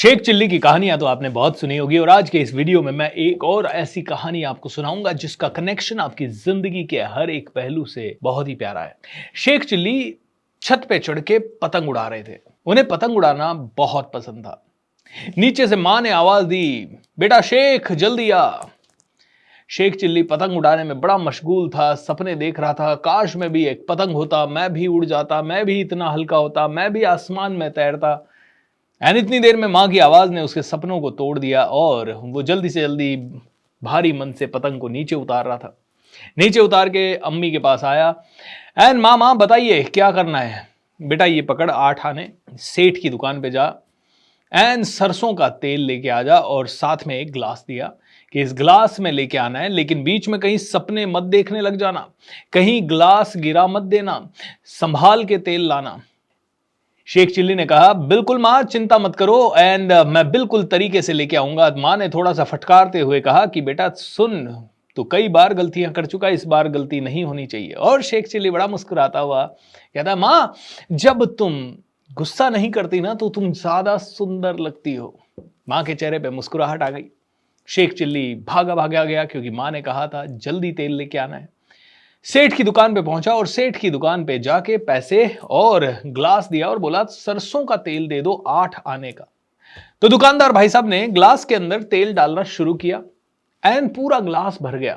Sheikh chilli की कहानियां तो आपने बहुत सुनी होगी और आज के इस वीडियो में मैं एक और ऐसी कहानी आपको सुनाऊंगा जिसका कनेक्शन आपकी जिंदगी के हर एक पहलू से बहुत ही प्यारा है। शेख चिल्ली छत पे चढ़ के पतंग उड़ा रहे थे। उन्हें पतंग उड़ाना बहुत पसंद था। नीचे से मां ने आवाज दी, बेटा शेख जल्दी आ। शेख चिल्ली पतंग उड़ाने में बड़ा मशगूल था, सपने देख रहा था, काश मैं भी एक पतंग होता, मैं भी उड़ जाता, मैं भी इतना हल्का होता, मैं भी आसमान में तैरता। एंड इतनी देर में मां की आवाज ने उसके सपनों को तोड़ दिया और वो जल्दी से जल्दी भारी मन से पतंग को नीचे उतार रहा था। नीचे उतार के अम्मी के पास आया। एंड मां बताइए क्या करना है। बेटा ये पकड़ 8 आने, सेठ की दुकान पे जा एंड सरसों का तेल लेके आ जा और साथ में एक ग्लास दिया कि इस ग्लास में लेके आना है, लेकिन बीच में कहीं सपने मत देखने लग जाना, कहीं ग्लास गिरा मत देना, संभाल के तेल लाना। शेख चिल्ली ने कहा, बिल्कुल मां चिंता मत करो एंड मैं बिल्कुल तरीके से लेके आऊंगा। मां ने थोड़ा सा फटकारते हुए कहा कि बेटा सुन, तो कई बार गलतियां कर चुका, इस बार गलती नहीं होनी चाहिए। और शेख चिल्ली बड़ा मुस्कुराता हुआ कहता, मां जब तुम गुस्सा नहीं करती ना तो तुम ज्यादा सुंदर लगती हो। मां के चेहरे पे मुस्कुराहट आ गई। शेख चिल्ली भागा गया क्योंकि मां ने कहा था जल्दी तेल लेके आना है। सेठ की दुकान पे पहुंचा और सेठ की दुकान पे जाके पैसे और ग्लास दिया और बोला सरसों का तेल दे दो 8 आने का। तो दुकानदार भाई साहब ने ग्लास के अंदर तेल डालना शुरू किया एंड पूरा ग्लास भर गया।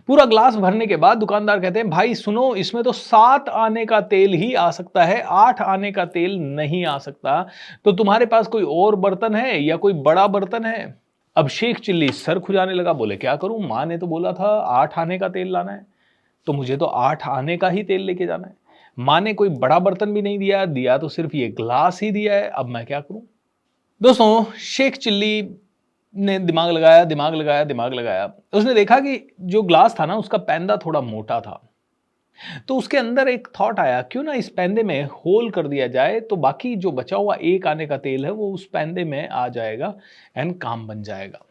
पूरा ग्लास भरने के बाद दुकानदार कहते हैं, भाई सुनो, इसमें तो 7 आने का तेल ही आ सकता है, 8 आने का तेल नहीं आ सकता। तो तुम्हारे पास कोई और बर्तन है या कोई बड़ा बर्तन है? अब शेख चिल्ली सर खुजाने लगा, बोले क्या करूं, मां ने तो बोला था 8 आने का तेल लाना है, तो मुझे तो 8 आने का ही तेल लेके जाना है। मां ने कोई बड़ा बर्तन भी नहीं दिया, दिया तो सिर्फ ये ग्लास ही दिया है, अब मैं क्या करूं? दोस्तों, शेख चिल्ली ने दिमाग लगाया। उसने देखा कि जो ग्लास था ना उसका पैंदा थोड़ा मोटा था। तो उसके अंदर एक थॉट आया, क्यों ना इस पैंदे में होल कर दिया जाए, तो बाकी जो बचा हुआ 1 आने का तेल है वो उस पैंदे में आ जाएगा एंड काम बन जाएगा।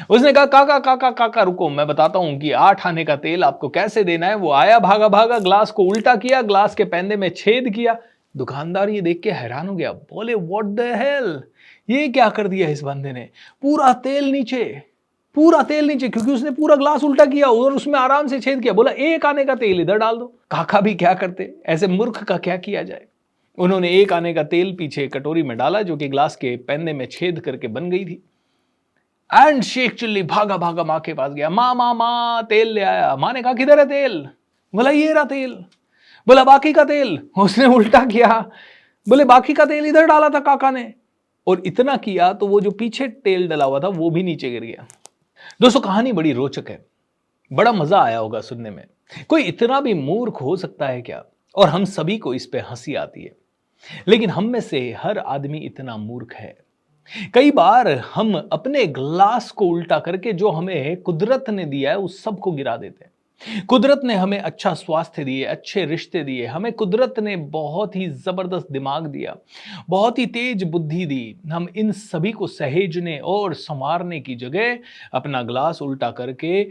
उसने कहा, काका काका काका रुको, मैं बताता हूं कि 8 आने का तेल आपको कैसे देना है। वो आया भागा भागा, ग्लास को उल्टा किया, ग्लास के पैंदे में छेद किया। दुकानदार ये देख के हैरान हो गया, बोले व्हाट द हेल, ये क्या कर दिया इस बंदे ने, पूरा तेल नीचे, पूरा तेल नीचे, क्योंकि उसने पूरा ग्लास उल्टा किया और उसमें आराम से छेद किया। बोला 1 आने का तेल इधर डाल दो। काका भी क्या करते, ऐसे मूर्ख का क्या किया जाए। उन्होंने 1 आने का तेल पीछे कटोरी में डाला जो कि ग्लास के पैंदे में छेद करके बन गई थी। एंड शेख चिल्ली भागा भागा मां के पास गया, मां तेल ले आया। मां ने कहा किधर है तेल? बोला ये रहा तेल। बोला बाकी का तेल? उसने उल्टा किया, बोले बाकी का तेल इधर डाला था काका ने। और इतना किया तो वो जो पीछे तेल डला हुआ था वो भी नीचे गिर गया। दोस्तों, कहानी बड़ी रोचक है, बड़ा मजा आया होगा सुनने में। कोई इतना भी मूर्ख हो सकता है क्या? और हम सभी को इस पे हंसी आती है, लेकिन हम में से हर आदमी इतना मूर्ख है। कई बार हम अपने ग्लास को उल्टा करके जो हमें कुदरत ने दिया है उस सब को गिरा देते हैं। कुदरत ने हमें अच्छा स्वास्थ्य दिए, अच्छे रिश्ते दिए, हमें कुदरत ने बहुत ही जबरदस्त दिमाग दिया, बहुत ही तेज बुद्धि दी। हम इन सभी को सहेजने और संवारने की जगह अपना ग्लास उल्टा करके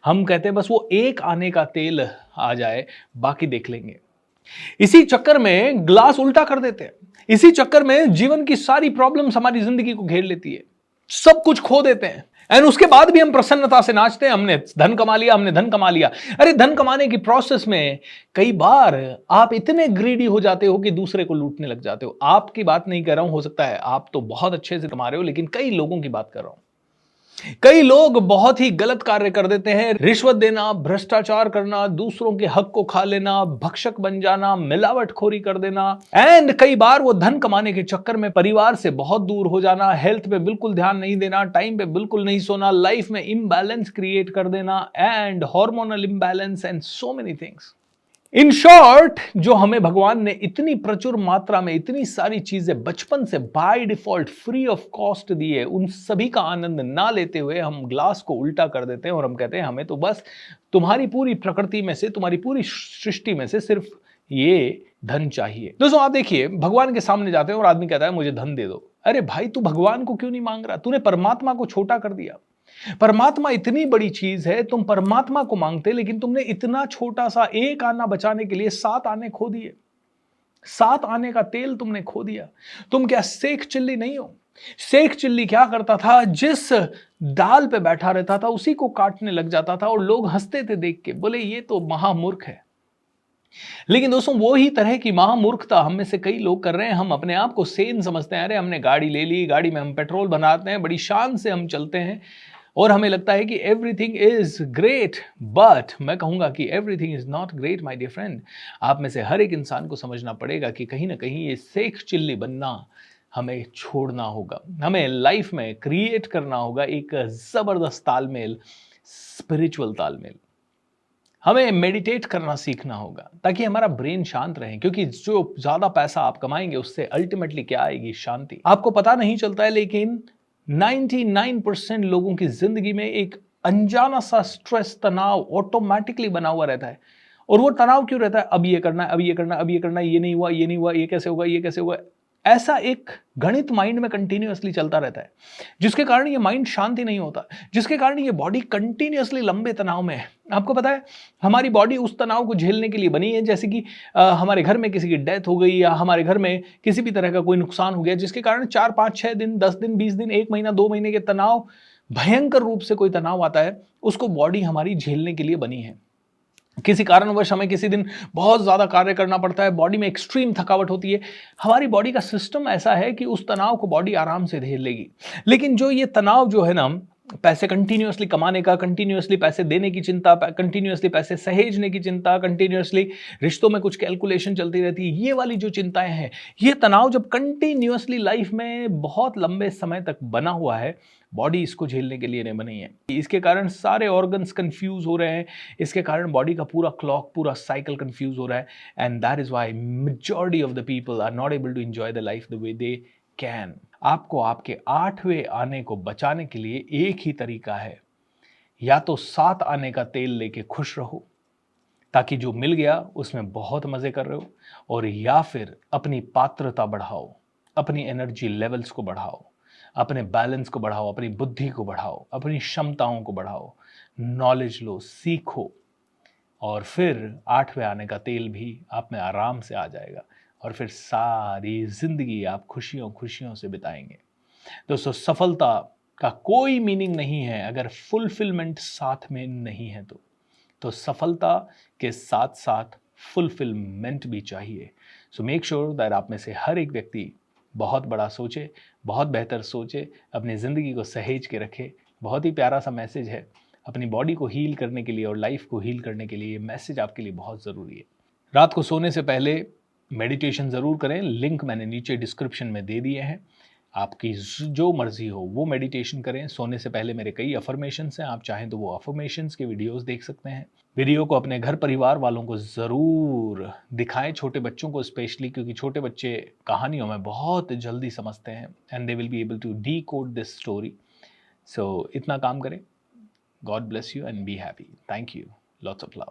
हम कहते हैं बस वो 1 आने का तेल आ जाए, बाकी देख लेंगे। इसी चक्कर में ग्लास उल्टा कर देते हैं। इसी चक्कर में जीवन की सारी प्रॉब्लम्स हमारी जिंदगी को घेर लेती है, सब कुछ खो देते हैं एंड उसके बाद भी हम प्रसन्नता से नाचते हैं, हमने धन कमा लिया, हमने धन कमा लिया। अरे धन कमाने की प्रोसेस में कई बार आप इतने ग्रीडी हो जाते हो कि दूसरे को लूटने लग जाते हो। आपकी बात नहीं कर रहा हूं, हो सकता है आप तो बहुत अच्छे से कमा रहे हो, लेकिन कई लोगों की बात कर रहा हूं। कई लोग बहुत ही गलत कार्य कर देते हैं, रिश्वत देना, भ्रष्टाचार करना, दूसरों के हक को खा लेना, भक्षक बन जाना, मिलावटखोरी कर देना एंड कई बार वो धन कमाने के चक्कर में परिवार से बहुत दूर हो जाना, हेल्थ पे बिल्कुल ध्यान नहीं देना, टाइम पे बिल्कुल नहीं सोना, लाइफ में इम्बैलेंस क्रिएट कर देना and hormonal imbalance and so many things. In short, जो हमें भगवान ने इतनी प्रचुर मात्रा में इतनी सारी चीजें बचपन से by default free of cost दी है, उन सभी का आनंद ना लेते हुए हम ग्लास को उल्टा कर देते हैं और हम कहते हैं हमें तो बस तुम्हारी पूरी प्रकृति में से, तुम्हारी पूरी सृष्टि में से सिर्फ ये धन चाहिए। दोस्तों, आप देखिए, भगवान के सामने जाते हैं और आदमी कहता है मुझे धन दे दो। अरे भाई, तू भगवान को क्यों नहीं मांग रहा? तूने परमात्मा को छोटा कर दिया। परमात्मा इतनी बड़ी चीज है, तुम परमात्मा को मांगते, लेकिन तुमने इतना छोटा सा 1 आना बचाने के लिए 7 आने खो दिए। 7 आने का तेल तुमने खो दिया। तुम क्या शेख चिल्ली नहीं हो? शेख चिल्ली क्या करता था, जिस डाल पे बैठा रहता था उसी को काटने लग जाता था और लोग हंसते थे देख के, बोले ये तो महामूर्ख है। लेकिन दोस्तों वो ही तरह की महामूर्खता हम में से कई लोग कर रहे हैं। हम अपने आप को सेन समझते हैं, अरे हमने गाड़ी ले ली, गाड़ी में हम पेट्रोल बनाते हैं, बड़ी शान से हम चलते हैं और हमें लगता है कि एवरीथिंग इज ग्रेट। बट मैं कहूंगा कि everything is not great my dear friend. आप में से हर एक इंसान को समझना पड़ेगा कि कहीं ना कहीं ये शेख चिल्ली बनना हमें छोड़ना होगा। हमें लाइफ में क्रिएट करना होगा एक जबरदस्त तालमेल, स्पिरिचुअल तालमेल। हमें मेडिटेट करना सीखना होगा ताकि हमारा ब्रेन शांत रहे, क्योंकि जो ज्यादा पैसा आप कमाएंगे उससे अल्टीमेटली क्या आएगी, शांति। आपको पता नहीं चलता है लेकिन 99% लोगों की जिंदगी में एक अनजाना सा स्ट्रेस, तनाव ऑटोमेटिकली बना हुआ रहता है। और वो तनाव क्यों रहता है, अब ये करना है, अब ये करना है, अब ये करना है, ये नहीं हुआ, ये नहीं हुआ, ये कैसे होगा, ये कैसे होगा। ऐसा एक गणित माइंड में कंटिन्यूअसली चलता रहता है, जिसके कारण ये माइंड शांति नहीं होता, जिसके कारण ये बॉडी कंटिन्यूअसली लंबे तनाव में है। आपको पता है हमारी बॉडी उस तनाव को झेलने के लिए बनी है, जैसे कि हमारे घर में किसी की डेथ हो गई या हमारे घर में किसी भी तरह का कोई नुकसान हो गया, जिसके कारण 4, 5, 6 दिन, 10 दिन, 20 दिन, 1 महीना, 2 महीने के तनाव, भयंकर रूप से कोई तनाव आता है, उसको बॉडी हमारी झेलने के लिए बनी है। किसी कारणवश हमें किसी दिन बहुत ज्यादा कार्य करना पड़ता है, बॉडी में एक्सट्रीम थकावट होती है, हमारी बॉडी का सिस्टम ऐसा है कि उस तनाव को बॉडी आराम से झेल लेगी। लेकिन जो ये तनाव जो है ना, पैसे कंटिन्यूअसली कमाने का, कंटिन्यूअसली पैसे देने की चिंता, कंटिन्यूअसली पैसे सहेजने की चिंता, कंटिन्यूअसली रिश्तों में कुछ कैलकुलेशन चलती रहती है, ये वाली जो चिंताएं हैं, ये तनाव जब कंटिन्यूअसली लाइफ में बहुत लंबे समय तक बना हुआ है, बॉडी इसको झेलने के लिए नहीं बनी है। इसके कारण सारे ऑर्गन्स कंफ्यूज हो रहे हैं, इसके कारण बॉडी का पूरा क्लॉक, पूरा साइकिल कंफ्यूज हो रहा है। And that is why majority of the people are not able to enjoy the life the way they can. आपको आपके 8वें आने को बचाने के लिए एक ही तरीका है, या तो 7 आने का तेल लेके खुश रहो ताकि जो मिल गया उसमें बहुत मजे कर रहे हो, और या फिर अपनी पात्रता बढ़ाओ, अपनी एनर्जी लेवल्स को बढ़ाओ, अपने बैलेंस को बढ़ाओ, अपनी बुद्धि को बढ़ाओ, अपनी क्षमताओं को बढ़ाओ, नॉलेज लो, सीखो, और फिर 8वें आने का तेल भी आप में आराम से आ जाएगा और फिर सारी जिंदगी आप खुशियों खुशियों से बिताएंगे। दोस्तों, सफलता का कोई मीनिंग नहीं है अगर फुलफिलमेंट साथ में नहीं है तो सफलता के साथ साथ फुलफिलमेंट भी चाहिए। सो मेक श्योर दैट आप में से हर एक व्यक्ति बहुत बड़ा सोचे, बहुत बेहतर सोचे, अपनी ज़िंदगी को सहेज के रखे। बहुत ही प्यारा सा मैसेज है, अपनी बॉडी को हील करने के लिए और लाइफ को हील करने के लिए ये मैसेज आपके लिए बहुत ज़रूरी है। रात को सोने से पहले मेडिटेशन ज़रूर करें, लिंक मैंने नीचे डिस्क्रिप्शन में दे दिए हैं। आपकी जो मर्जी हो वो मेडिटेशन करें। सोने से पहले मेरे कई अफर्मेशंस हैं, आप चाहें तो वो अफर्मेशंस के वीडियोस देख सकते हैं। वीडियो को अपने घर परिवार वालों को ज़रूर दिखाएं, छोटे बच्चों को स्पेशली, क्योंकि छोटे बच्चे कहानियों में बहुत जल्दी समझते हैं and they will be able to decode this story. So इतना काम करें। God bless you and be happy. Thank you. Lots of love.